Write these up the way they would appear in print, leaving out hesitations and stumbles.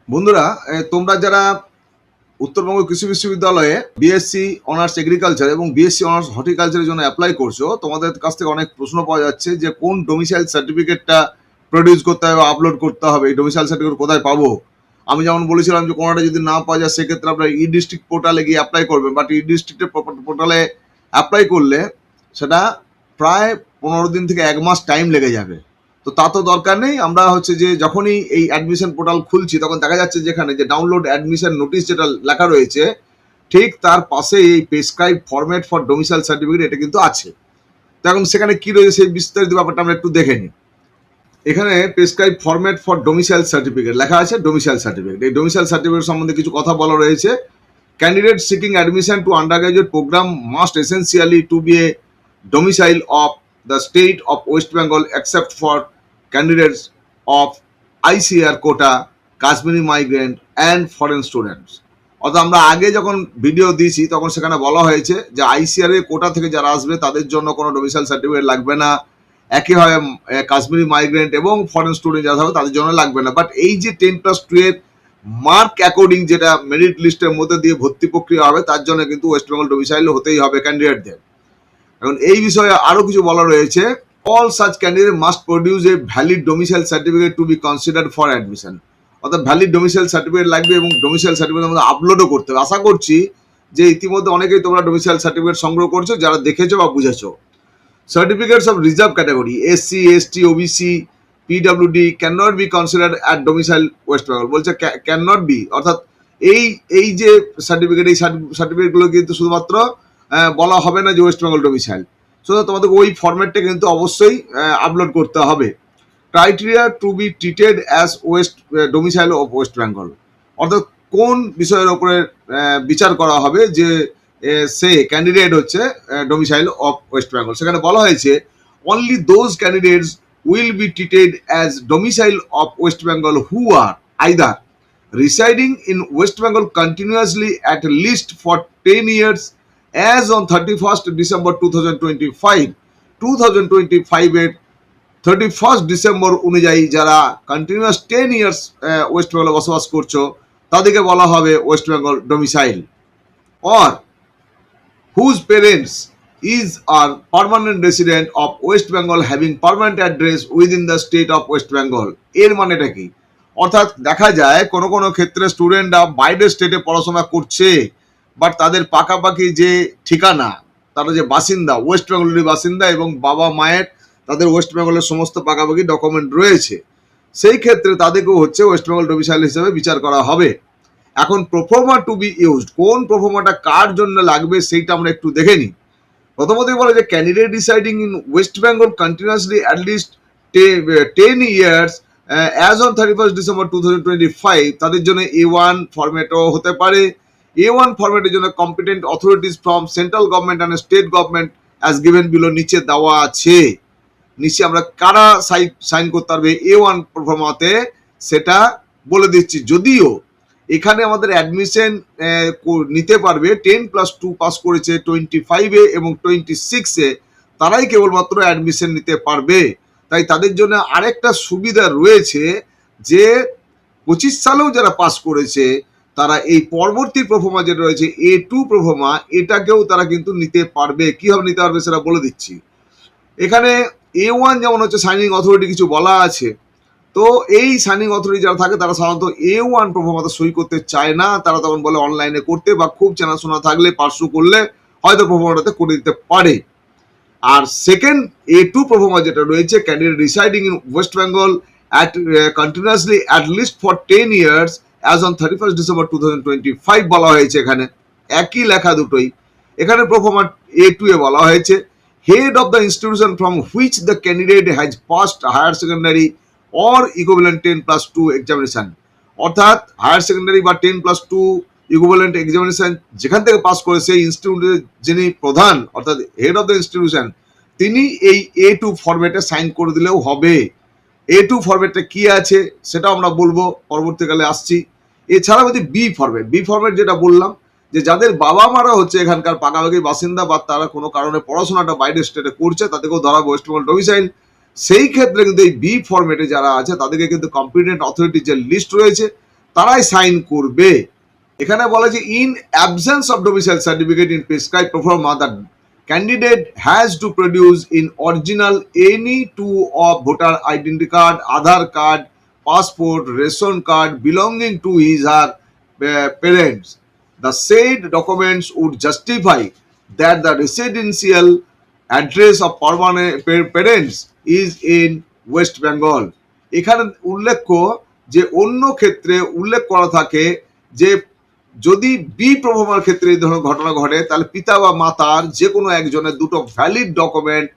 বন্ধুরা, তোমরা যারা উত্তরবঙ্গ কৃষি বিশ্ববিদ্যালয়ে বিএসসি অনার্স এগ্রিকালচার এবং বিএসসি অনার্স হর্টিকালচারের জন্য অ্যাপ্লাই করছো, তোমাদের কাছ থেকে অনেক প্রশ্ন পাওয়া যাচ্ছে যে কোন ডোমিসাইল সার্টিফিকেটটা প্রডিউস করতে হবে, আপলোড করতে হবে, এই ডোমিসাইল সার্টিফিকেট কোথায় পাবো। আমি যেমন বলেছিলাম যে কোনোটা যদি না পাওয়া যায় সেক্ষেত্রে আপনার ই ডিস্ট্রিক্ট পোর্টালে গিয়ে অ্যাপ্লাই করবেন, বাট ই ডিস্ট্রিক্টের পোর্টালে অ্যাপ্লাই করলে সেটা প্রায় 15 দিন থেকে 1 মাস টাইম লেগে যাবে। তো তা তো দরকার নেই। আমরা হচ্ছে যে যখনই এই অ্যাডমিশন পোর্টাল খুলছি তখন দেখা যাচ্ছে যেখানে যে ডাউনলোড অ্যাডমিশন নোটিশ যেটা লেখা রয়েছে ঠিক তার পাশে এই prescribe format for domicile certificate এটা কিন্তু আছে। তো এখন সেখানে কি রয়েছে সেই বিস্তারিত ব্যাপারটা আমরা একটু দেখে নিই। এখানে prescribed format for domicile certificate লেখা আছে ডোমিসাইল সার্টিফিকেট। এই ডোমিসাইল সার্টিফিকেট সম্বন্ধে কিছু কথা বলা রয়েছে। Candidate seeking admission to undergraduate program must essentially to be a domicile of the state of West Bengal except for candidates of ICR quota, Kashmiri migrant and foreign students. অর্থাৎ আমরা আগে যখন video দিয়েছি তখন সেখানে বলা হয়েছে যে আইসিআর এর কোটা থেকে যারা আসবে তাদের জন্য কোনো ডোমিসাইল সার্টিফিকেট লাগবে না, একইভাবে কাশ্মীরি মাইগ্রেন্ট এবং ফরেন স্টুডেন্ট যারা হবে তাদের জন্য লাগবে না। বাট এই যে 10+2 এর মার্ক অ্যাকর্ডিং যেটা মেরিট লিস্টের মধ্যে দিয়ে ভর্তি প্রক্রিয়া হবে তার জন্য কিন্তু ওয়েস্ট বেঙ্গল ডোমিসাইল হতেই হবে ক্যান্ডিডেটদের। এখন এই বিষয়ে আরো কিছু বলা রয়েছে। All such candidate must produce a valid domicile certificate two be considered for admission. অর্থাৎ ভ্যালিড ডোমিসাইল সার্টিফিকেট লাগবে এবং ডোমিসাইল সার্টিফিকেট আমাদের আপলোডও করতে হবে। আশা করছি যে ইতিমধ্যে অনেকেই তোমরা ডোমিসাইল সার্টিফিকেট সংগ্রহ করছো যারা দেখেছো বা বুঝেছো। Certificates of reserve category SC ST OBC PWD can not be considered at domicile West Bengal. বলছে ক্যান নট বি, অর্থাৎ এই এই যে সার্টিফিকেট এই সার্টিফিকেটগুলো কিন্তু শুধুমাত্র বলা হবে না যে ওয়েস্ট বেঙ্গল ডোমিসাইল, সুতরাং তোমাদের ওই ফরম্যাটটা কিন্তু অবশ্যই আপলোড করতে হবে। Criteria to be treated as West domicile of West Bengal, অর্থাৎ কোন বিষয়ের উপরে বিচার করা হবে যে সে ক্যান্ডিডেট হচ্ছে ডোমিসাইল অফ ওয়েস্ট বেঙ্গল। সেখানে বলা হয়েছে only those candidates will be treated as domicile of West Bengal who are either residing in West Bengal continuously at least for 10 years as on 31st December 2025 এর 31st ডিসেম্বর অনুযায়ী যারা কন্টিনিউয়াস 10 ইয়ার্স ওয়েস্ট বেঙ্গলে বসবাস করছো তাদেরকে বলা হবে West Bengal domicile. or whose parents is or permanent resident of West Bengal having permanent address within the state of West Bengal। এর মানেটা কি? অর্থাৎ দেখা যায় কোনো কোনো ক্ষেত্রে স্টুডেন্টরা বাইরের স্টেটে পড়াশোনা করছে বাট তাদের পাকাপাকি যে ঠিকানা, তারা যে বাসিন্দা ওয়েস্ট বেঙ্গলেরই বাসিন্দা এবং বাবা মায়ের তাদের ওয়েস্ট বেঙ্গলের সমস্ত পাকাপাকি ডকুমেন্ট রয়েছে, সেই ক্ষেত্রে তাদেরকেও হচ্ছে ওয়েস্ট বেঙ্গল ডোমিসাইল হিসেবে বিচার করা হবে। এখন প্রোফর্মা টু বি ইউজড, কোন প্রোফর্মাটা কার জন্য লাগবে সেইটা আমরা একটু দেখে নিই। প্রথমতই বলে যে candidate residing in West Bengal continuously at least 10 years as on 31st December 2025 তাদের জন্য A1 ফরম্যাটও হতে পারে। A1 ফরম্যাটের জন্য competent authorities from central government and state government as given below নিচে দেওয়া আছে। নিচে আমরা কারা সাইন করতে পারবে A1 প্রোফর্মাতে সেটা বলে দিচ্ছি। যদিও এখানে আমাদের অ্যাডমিশন নিতে পারবে 10+2 পাস করেছে 25-এ এবং 26-এ, তারাই কেবলমাত্র অ্যাডমিশন নিতে পারবে। তাই তাদের জন্য আরেকটা সুবিধা রয়েছে যে 25 সালেও যারা পাস করেছে তারা এই পরবর্তী প্রোফর্মা যেটা রয়েছে A2 প্রোফর্মা এটাকেও তারা কিন্তু নিতে পারবে। কিভাবে নিতে পারবে সেটা বলে দিচ্ছি। এখানে A1 যেমন হচ্ছে সাইনিং অথরিটি কিছু বলা আছে, তো এই সাইনিং অথরিটি যারা থাকে তারা সাধারণত A1 প্রোফর্মাতে সই করতে চায় না, তারা তখন বলে অনলাইনে করতে বা খুব চেনাশোনা থাকলে পার্সু করলে হয়তো প্রোফর্মাটাতে করে দিতে পারে। আর সেকেন্ড A2 প্রোফর্মা যেটা রয়েছে candidate residing in West Bengal at continuously at least for 10 years as on 31st December 2025 বলা হয়েছে। এখানে একই লেখা দুটোই। এখানে প্রোফর্মা A2 এ বলা হয়েছে head of the institution from which the candidate has passed higher secondary or equivalent 10+2 examination, অর্থাৎ হায়ার সেকেন্ডারি বা 10+2 ইকুইভ্যালেন্ট এক্সামিনেশন যেখান থেকে পাস করে সেই ইনস্টিটিউটের যিনি প্রধান অর্থাৎ হেড অফ দ্য ইনস্টিটিউশন তিনি এই A2 ফরম্যাটে সাইন করে দিলেও হবে। A2 ফরম্যাটটা কি আছে সেটাও আমরা বলবো পরবর্তীকালে আসছি। এছাড়া হচ্ছে বি ফরম্যাট যেটা বললাম যে যাদের বাবা মারা হচ্ছে এখানকার পাকাপাকি বাসিন্দা বা তারা কোনো কারণে পড়াশোনাটা বাইরের স্টেটে করছে তাদেরকেও ধরা ওয়েস্ট বেঙ্গল ডোমিসাইল। সেই ক্ষেত্রে কিন্তু এই বি ফরম্যাটে যারা আছে তাদেরকে কিন্তু কম্পিটেন্ট অথরিটির যে লিস্ট রয়েছে তারাই সাইন করবে। এখানে বলা যে in absence of domicile certificate in prescribe proforma the candidate has to produce in original any two of voter identity card, Aadhaar card, passport, ration card belonging to his or parents. The said documents would justify that the residential address of permanent parents is in West Bengal. এখানে উল্লেখ্য যে অন্য ক্ষেত্রে উল্লেখ করা থাকে যে যদি বি প্রভমার ক্ষেত্রে এই ধরনের ঘটনা ঘটে তাহলে পিতা বা মাতার যে কোনো একজনের দুটো ভ্যালিড ডকুমেন্ট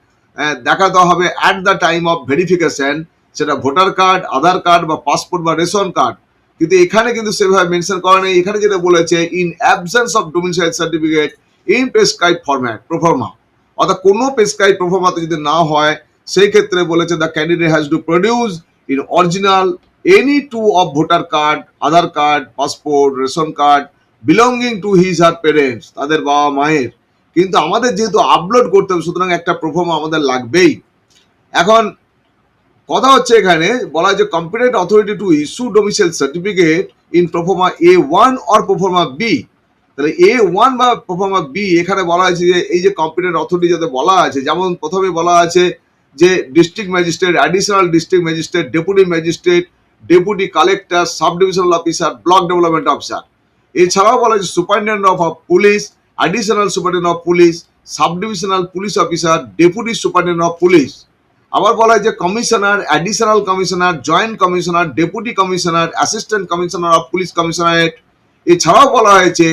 দেখাতে হবে at the time of verification, সেটা ভোটার কার্ড, আধার কার্ড বা পাসপোর্ট বা রেশন কার্ড। কিন্তু এখানে কিন্তু সেভাবে মেনশন করা নেই। এখানে যেটা বলেছে in absence of domicile certificate in prescribe format pro forma, অর্থাৎ কোনো প্রেসক্রাইব প্রফর্মাতে যদি না হয় সেই ক্ষেত্রে বলেছে the candidate has to produce in original any two of voter card, Aadhaar card, passport, ration card belonging to his or parents, তাদের বাবা মায়ের। কিন্তু আমাদের যেহেতু আপলোড করতে হবে সুতরাং একটা প্রফর্মা আমাদের লাগবেই। এখন কথা হচ্ছে এখানে বলা যে competent authority to issue domicile certificate in proforma A1 or proforma B. তাহলে A1 বা প্রফর্মা বি এখানে বলা আছে যে এই যে কম্পিটেন্ট অথরিটি যাতে বলা আছে, যেমন প্রথমে বলা আছে যে district magistrate, additional district magistrate, deputy magistrate, deputy collector, sub divisional officer, block development officer. এছাড়াও বলা হয়েছে superintendent of police, additional superintendent of police, sub divisional police officer, deputy superintendent of police. আবার বলা হয় যে commissioner, additional commissioner, joint commissioner, deputy commissioner, assistant commissioner of police commissionerate. এছাড়াও বলা হয়েছে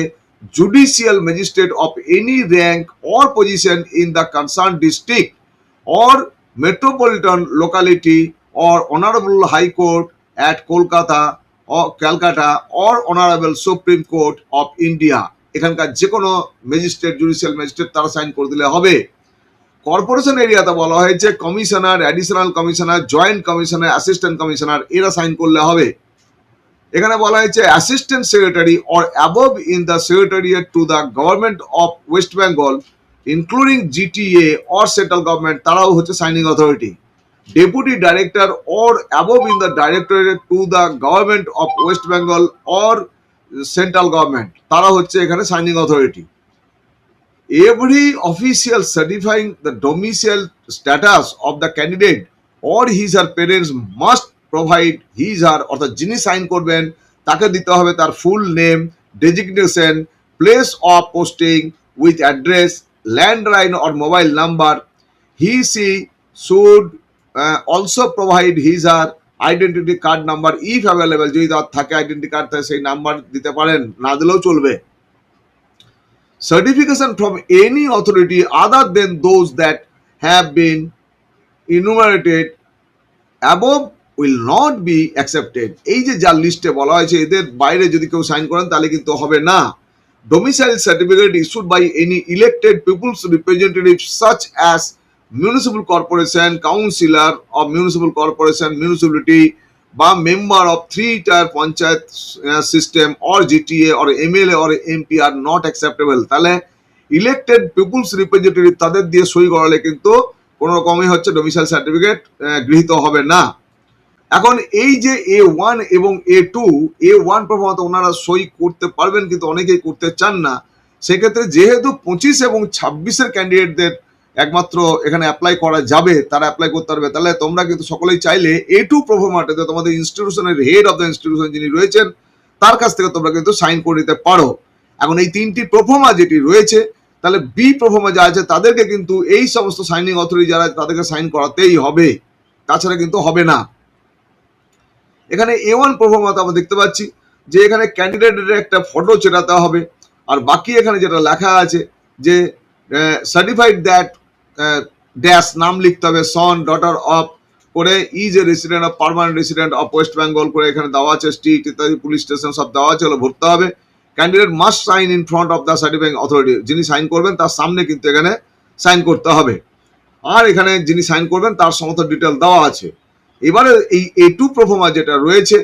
judicial magistrate of any rank or position in the concern district or metropolitan locality or honourable high court at Kolkata or Calcutta or honourable supreme court of India. এখানকার যে কোনো magistrate, judicial magistrate তারা sign করে দিলে হবে। কর্পোরেশন এরিয়াতে বলা হয়েছে commissioner, additional commissioner, joint commissioner, assistant commissioner এরা সাইন করলে হবে। এখানে বলা হয়েছে assistant secretary or above in the secretariat to the government of West Bengal including GTA or central government, তারাও হচ্ছে signing authority. Deputy director or above in the directorate to the government of West Bengal or central government, তারা হচ্ছে এখানে signing authority. Every official certifying the domicile status of the candidate or his or parents must provide his or অর্থাৎ যিনি sign করবেন তাকে দিতে হবে তার full name, designation, place of posting with address, landline or mobile number. He she should also provide his or identity card number if available, যদি তার থাকে আইডেন্টি কার্ড থাকে সেই নাম্বার দিতে পারেন, না দিলেও চলবে। Certification from any authority other than those that have been enumerated above will not be accepted. এই যে যার লিস্টে বলা হয়েছে এদের বাইরে যদি কেউ সাইন করেন তাহলে কিন্তু হবে না। Domicile certificate issued by any elected people's representative such as municipal corporation, councillor of municipal corporation, municipality বা member of 3-tier panchayat system or GTA or MLA or MP are not acceptable. তাহলে elected people's representative তাদের দিয়ে সই করালে কিন্তু কোনো রকমই হচ্ছে ডোমিসাইল সার্টিফিকেট গৃহীত হবে না। এখন এই যে A1 এবং A1 প্রথমত ওনারা সই করতে পারবেন কিন্তু অনেকেই করতে চান না। সেক্ষেত্রে যেহেতু 25 এবং 26-এর ক্যান্ডিডেটদের একমাত্র এখানে অ্যাপ্লাই করা যাবে, তারা অ্যাপ্লাই করতে পারবে, তাহলে তোমরা কিন্তু সকলেই চাইলে A2 প্রফর্মাতে তোমাদের ইনস্টিটিউশনের হেড অফ দ্য ইনস্টিটিউশন যিনি রয়েছেন তার কাছ থেকে তোমরা কিন্তু সাইন করে নিতে পারো। এখন এই তিনটি প্রফর্মা যেটি রয়েছে তাহলে বি প্রফর্মা যা আছে তাদেরকে কিন্তু এই সমস্ত সাইনিং অথরিটি যারা তাদেরকে সাইন করাতেই হবে, তাছাড়া কিন্তু হবে না। এখানে A1 প্রফর্মাতে আমরা দেখতে পাচ্ছি যে এখানে ক্যান্ডিডেটের একটা ফটো চেটাতে হবে, আর বাকি এখানে যেটা লেখা আছে যে সার্টিফাইড দ্যাট ড্যাশ নাম লিখতে হবে, সন ডটার অফ করে is a resident of permanent resident of West Bengal করে এখানে দেওয়া আছে, স্ট্রিট ইত্যাদি পুলিশ স্টেশন সব দেওয়া আছে, হলো ভরতে হবে। Candidate must sign in front of the certifying authority, যিনি সাইন করবেন তার সামনে কিন্তু এখানে সাইন করতে হবে, আর এখানে যিনি সাইন করবেন তার সমস্ত ডিটেল দেওয়া আছে। এবারে এই A2 প্রফর্মা যেটা রয়েছে,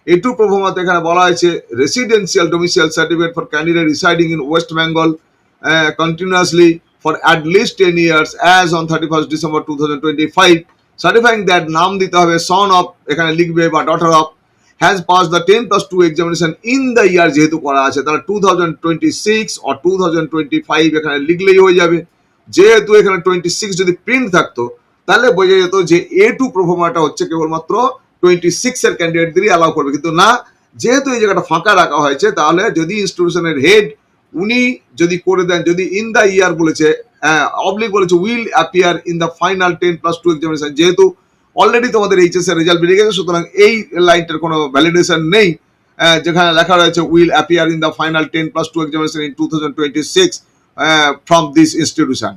A2 প্রফর্মাতে এখানে বলা হয়েছে residential domicile certificate for candidate residing in West Bengal continuously for at least 10 years as on 31st December 2025, certifying that নাম দিতে হবে son of এখানে লিখবে বা daughter of, has pass the 10+2 examination in the year, যেহেতু করা আছে তাহলে 2026 or 2025 এখানে লিখলেই হয়ে যাবে। যেহেতু এখানে 26 যদি প্রিন্ট থাকতো তাহলে বোঝা যেত যে A2 প্রোফর্মাটা হচ্ছে কেবলমাত্র 26 এর ক্যান্ডিডেটদেরই অ্যালাউ করবে, কিন্তু না, যেহেতু এই জায়গাটা ফাঁকা রাখা হয়েছে তাহলে যদি ইনস্টিটিউশনের হেড উনি যদি করে দেন, যদি ইন দ্য ইয়ার বলেছে, অবলিক বলেছে will appear in the final 10+2 examination, যেহেতু অলরেডি তোমাদের এইচএস এর রেজাল্ট বেরিয়ে গেছে, সুতরাং এই লাইনটার কোনো ভ্যালিডেশন নেই। যেখানে লেখা রয়েছে will appear in the final 10+2 examination in 2026 from this institution.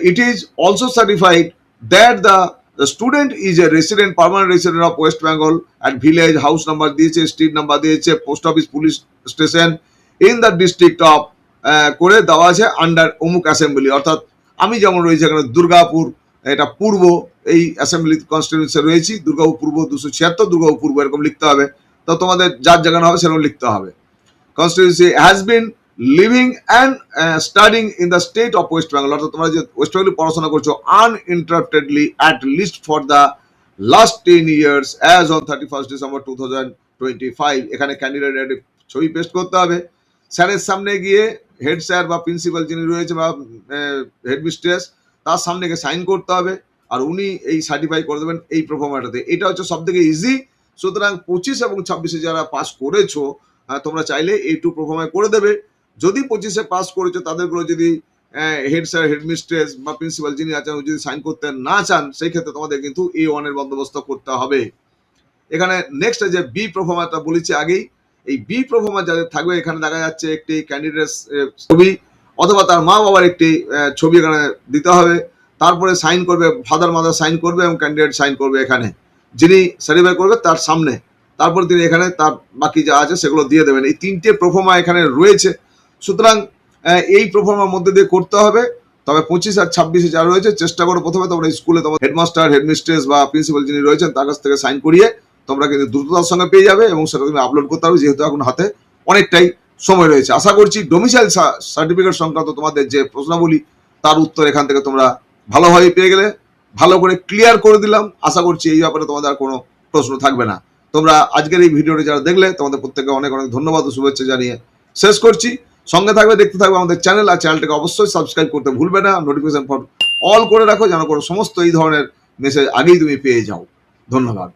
It is also certified that the student is a resident, permanent resident of West Bengal at village, house number দিয়েছে, street number দিয়েছে, post office, police station in the district of করে দেওয়া আছে under অমুক assembly, অর্থাৎ আমি যেমন রয়েছে এখানে দুর্গাপুর, এটা পূর্ব এই অ্যাসেম্বলি কনস্টিটিউয়েন্সি রয়েছি, দুর্গাপুর পূর্ব 276, দুর্গাপুর পূর্ব এরকম লিখতে হবে। তো তোমাদের যার জায়গা হবে সেরকম লিখতে হবে। Constituency has been living and studying in the state of West Bengal, অর্থাৎ তোমরা যে ওয়েস্ট বেঙ্গলে পড়াশোনা করছো আনইন্টারাপ্টেডলি at least for the last 10 years as on 31 December 2025। এখানে ক্যান্ডিডেট ছবি পেস্ট করতে হবে, স্যারের সামনে গিয়ে হেড স্যার বা প্রিন্সিপাল যিনি রয়েছে বা হেডমিস্ট্রেস তার সামনে গিয়ে সাইন করতে হবে, আর উনি এই সার্টিফাই করে দেবেন এই প্রোফর্মাটাতে। এটা হচ্ছে সব থেকে ইজি। সুতরাং 25 এবং 26 যারা পাস করেছো তোমরা চাইলে A2 প্রোফর্মা করে দেবে। যদি 25 পাস করেছো তাদেরগুলো যদি হেড স্যার, হেডমিস্ট্রেস বা প্রিন্সিপাল যিনি আছেন যদি সাইন করতে না চান, সেই ক্ষেত্রে তোমাদের কিন্তু A1 এর বন্দোবস্ত করতে হবে। এখানে নেক্সট যে বি প্রোফর্মাটা বলেছি আগেই, এই বি প্রোফর্মা যাদের থাকবে এখানে দেখা যাচ্ছে একটি ক্যান্ডিডেট ছবি অথবা তার মা বাবার একটি ছবি এখানে দিতে হবে, তারপরে সাইন করবে, ফাদার মাদার সাইন করবে এবং ক্যান্ডিডেট সাইন করবে এখানে, যিনি সার্টিফাই করবে তার সামনে, তারপর তিনি এখানে তার বাকি যা আছে সেগুলো দিয়ে দেবেন। এই তিনটে প্রোফর্মা এখানে রয়েছে, সুতরাং এই প্রোফর্মার মধ্যে দিয়ে করতে হবে। তবে 25 আর 26 যা রয়েছে চেষ্টা করো প্রথমে তোমরা স্কুলে তোমার হেডমাস্টার, হেডমিস্ট্রেস বা প্রিন্সিপাল যিনি রয়েছেন তার কাছ থেকে সাইন করিয়ে তোমরা কিন্তু দ্রুততার সঙ্গে পেয়ে যাবে এবং সেটা তুমি আপলোড করতে হবে, যেহেতু এখন হাতে অনেকটাই সময় রয়েছে। আশা করছি ডোমিসাইল সার্টিফিকেট সংক্রান্ত তোমাদের যে প্রশ্নাবলী তার উত্তর এখান থেকে তোমরা ভালোভাবে পেয়ে গেলে, ভালো করে ক্লিয়ার করে দিলাম। আশা করছি এই ব্যাপারে তোমাদের আর কোনো প্রশ্ন থাকবে না। তোমরা আজকের এই ভিডিওটি যারা দেখলে তোমাদের প্রত্যেকে অনেক অনেক ধন্যবাদ ও শুভেচ্ছা জানিয়ে শেষ করছি। সঙ্গে থাকবে, দেখতে থাকবে আমাদের চ্যানেল, আর চ্যানেলটাকে অবশ্যই সাবস্ক্রাইব করতে ভুলবে না, নোটিফিকেশন ফর অল করে রাখো যেন করে সমস্ত এই ধরনের মেসেজ আগেই তুমি পেয়ে যাও। ধন্যবাদ।